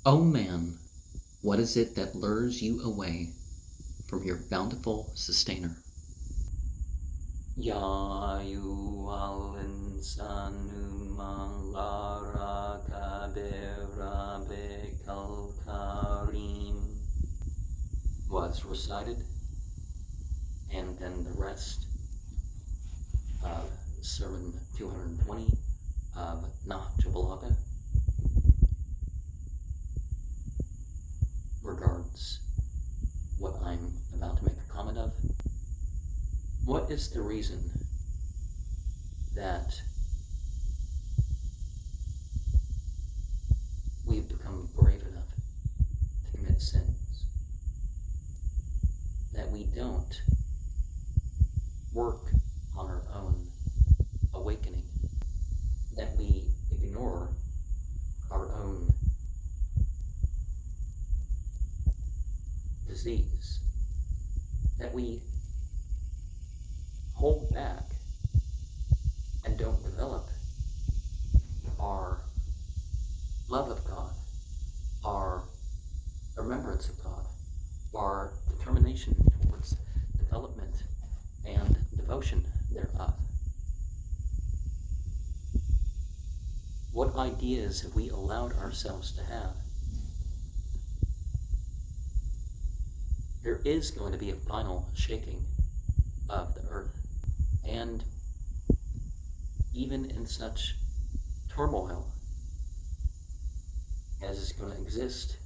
O man, what is it that lures you away from your bountiful sustainer? Ya al insanu malara kabira bekal karim was recited, and then the rest of Sermon 220 of Nahjul Balaghah regards what I'm about to make a comment of. What is the reason that we've become brave enough to commit sins? That we don't work on our own awakening? That we ignore our own disease? That we hold back and don't develop our love of God, our remembrance of God, our determination towards development and devotion thereof? What ideas have we allowed ourselves to have? There is going to be a final shaking of the earth. And even in such turmoil as is going to exist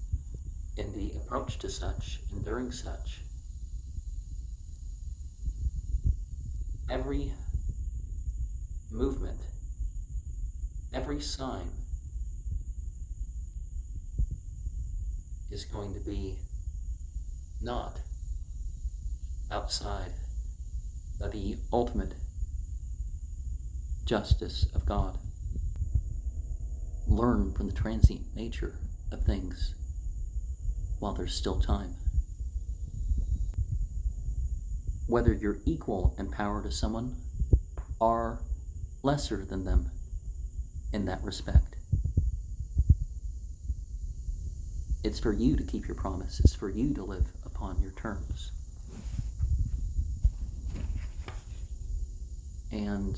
in the approach to such and during such, every movement, every sign is going to be not outside of the ultimate justice of God. Learn from the transient nature of things while there's still time. Whether you're equal in power to someone or lesser than them in that respect. It's for you to keep your promise. It's for you to live upon your terms. And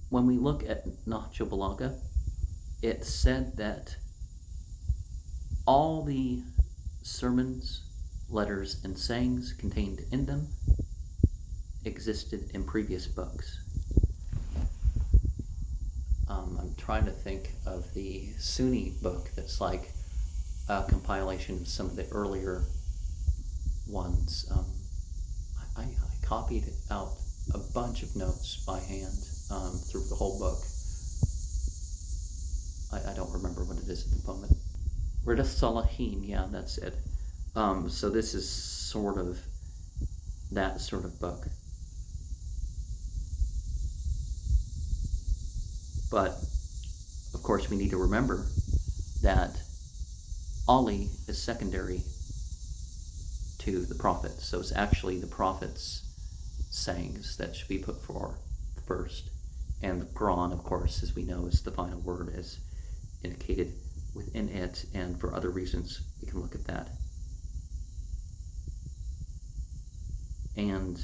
when we look at Nahjul Balaghah, it's said that all the sermons, letters, and sayings contained in them existed in previous books. I'm trying to think of the Sunni book that's like a compilation of some of the earlier ones. I copied out a bunch of notes by hand through the whole book. I don't remember what it is at the moment. Rida Salahin, yeah, that's it. So this is sort of that sort of book. But, of course, we need to remember that Ali is secondary to the prophets. So it's actually the prophets' sayings that should be put forward first. And the Quran, of course, as we know, is the final word as indicated within it. And for other reasons, we can look at that. And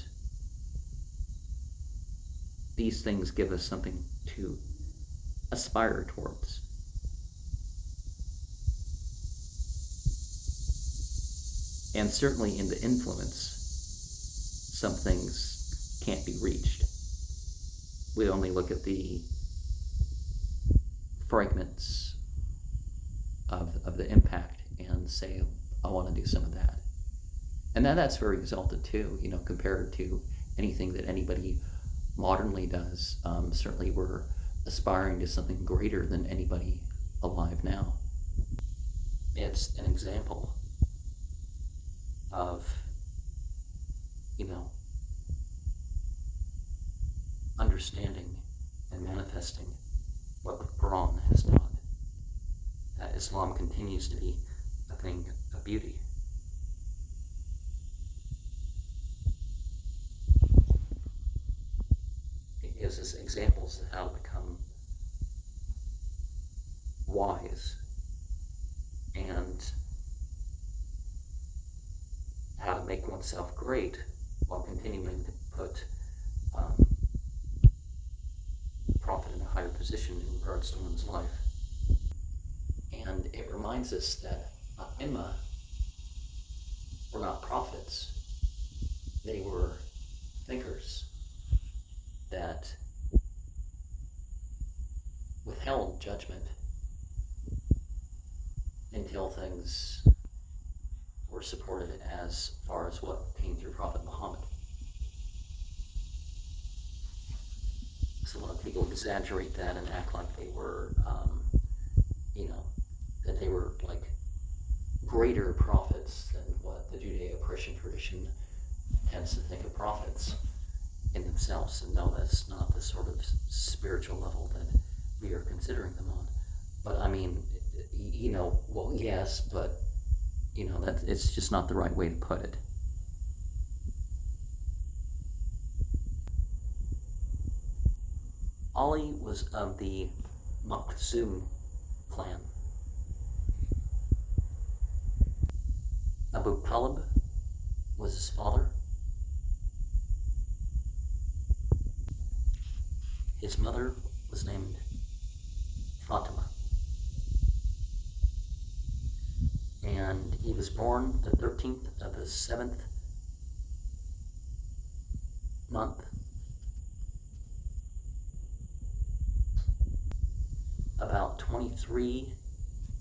these things give us something to aspire towards. And certainly in the influence, some things can't be reached. We only look at the fragments of the impact and say, I want to do some of that. And that's very exalted too, compared to anything that anybody modernly does. Certainly we're aspiring to something greater than anybody alive now. It's an example of, understanding and manifesting what the Quran has taught, that Islam continues to be a thing of beauty. It gives us examples of how to become wise and how to make oneself great while continuing to put the prophet in a higher position in regards to one's life. And it reminds us that Imma were not prophets. They were thinkers that withheld judgment until things were supported as far as what came through Prophet Muhammad. So a lot of people exaggerate that and act like they were, that they were like greater prophets than what the Judeo-Christian tradition tends to think of prophets in themselves. And no, that's not the sort of spiritual level that we are considering them on. But I mean, well, yes, but that it's just not the right way to put it. Ali was of the Makhzum clan. Abu Talib was his father. His mother was named Fatima. And he was born the 13th of the 7th month, about 23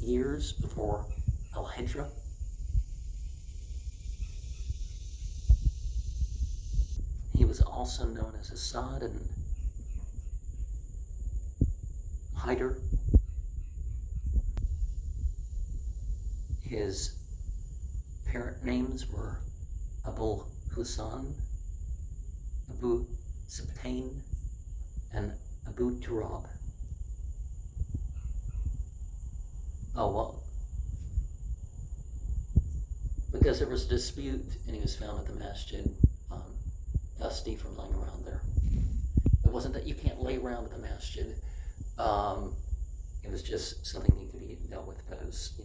years before Al-Hijrah. He was also known as Asad and Hyder. His parent names were Abu Husan, Abu Sibtain, and Abu Turab. Oh, well, because there was a dispute and he was found at the masjid, dusty from laying around there. It wasn't that you can't lay around at the masjid. It was just something that needed to be dealt with because,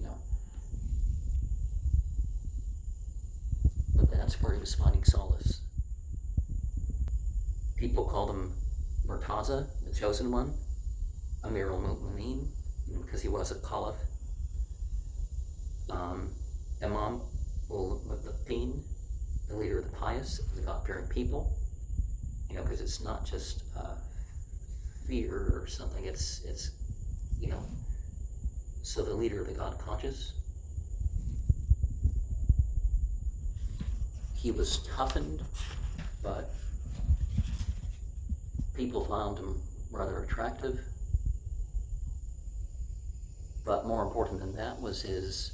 but that's where he was finding solace. People called him Murtaza, the chosen one, Amir al-Mu'mineen, because he was a caliph. Imam ul-Muttaqin, the leader of the pious, the God-fearing people. Because it's not just fear or something. It's so the leader of the God-conscious. He was toughened, but people found him rather attractive. But more important than that was his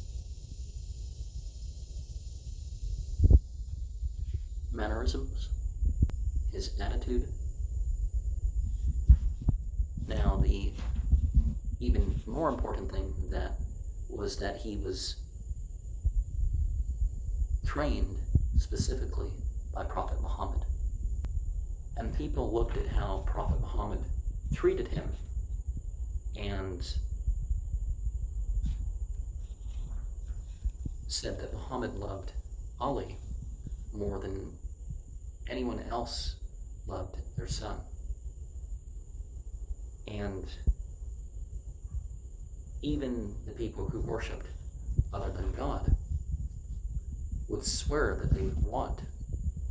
mannerisms, his attitude. Now, the even more important thing than that was that he was trained specifically by Prophet Muhammad. And people looked at how Prophet Muhammad treated him and said that Muhammad loved Ali more than anyone else loved their son. And even the people who worshipped other than God would swear that they would want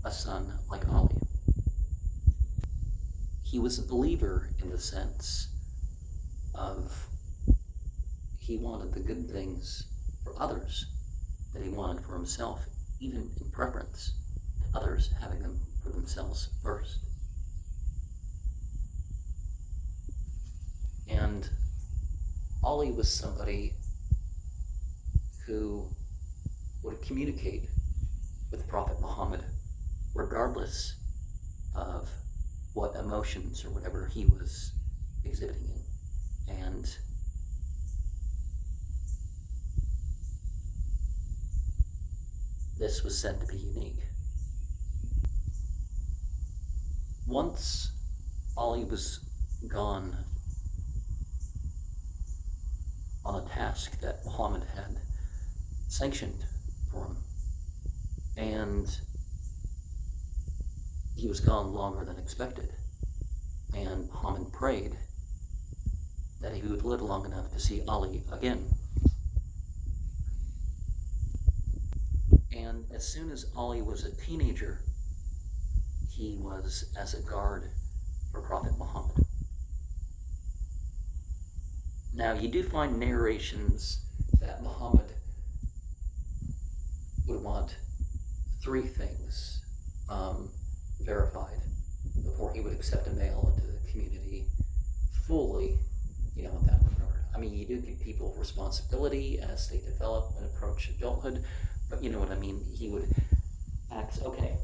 a son like Ali. He was a believer in the sense of he wanted the good things for others that he wanted for himself, even in preference to others having them for themselves first. And Ali was somebody who would communicate with Prophet Muhammad regardless of what emotions or whatever he was exhibiting in. And this was said to be unique. Once Ali was gone, on a task that Muhammad had sanctioned for him. And he was gone longer than expected. And Muhammad prayed that he would live long enough to see Ali again. And as soon as Ali was a teenager, he was as a guard for Prophet Muhammad. Now, you do find narrations that Muhammad would want 3 things verified before he would accept a male into the community fully, in that regard. I mean, you do give people responsibility as they develop and approach adulthood, but you know what I mean? He would ask, okay,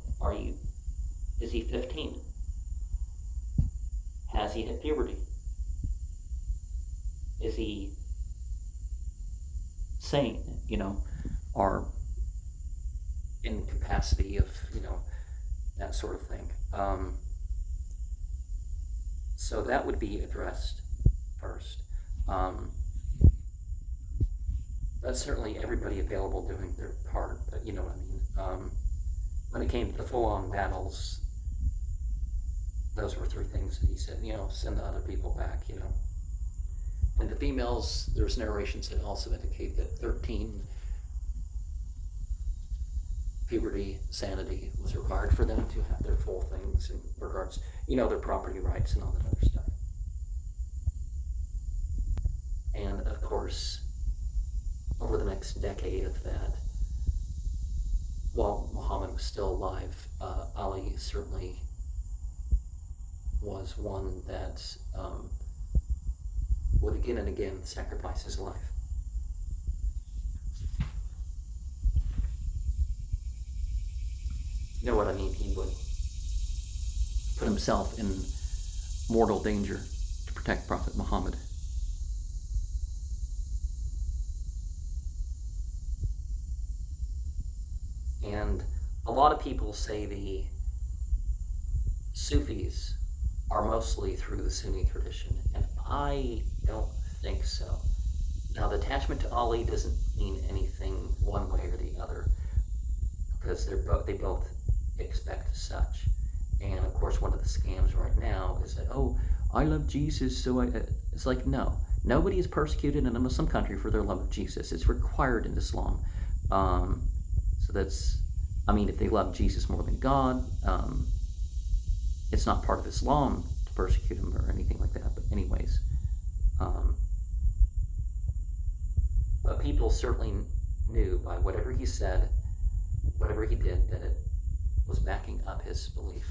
is he 15? Has he hit puberty? Is he sane, or in capacity of, that sort of thing. So that would be addressed first. That's certainly everybody available doing their part, but you know what I mean. When it came to the full-on battles, those were 3 things that he said, send the other people back, And the females, there's narrations that also indicate that 13 puberty, sanity was required for them to have their full things in regards, their property rights and all that other stuff. And of course, over the next decade of that, while Muhammad was still alive, Ali certainly was one that would again and again sacrifice his life. You know what I mean? He would put himself in mortal danger to protect Prophet Muhammad. And a lot of people say the Sufis are mostly through the Sunni tradition, and I don't think so. Now, the attachment to Ali doesn't mean anything one way or the other, because they both expect such. And of course, one of the scams right now is that, I love Jesus, so it's like, no. Nobody is persecuted in a Muslim country for their love of Jesus. It's required in Islam. So that's, if they love Jesus more than God, it's not part of Islam to persecute him or anything like that. But anyways, but people certainly knew by whatever he said, whatever he did, that it was backing up his belief.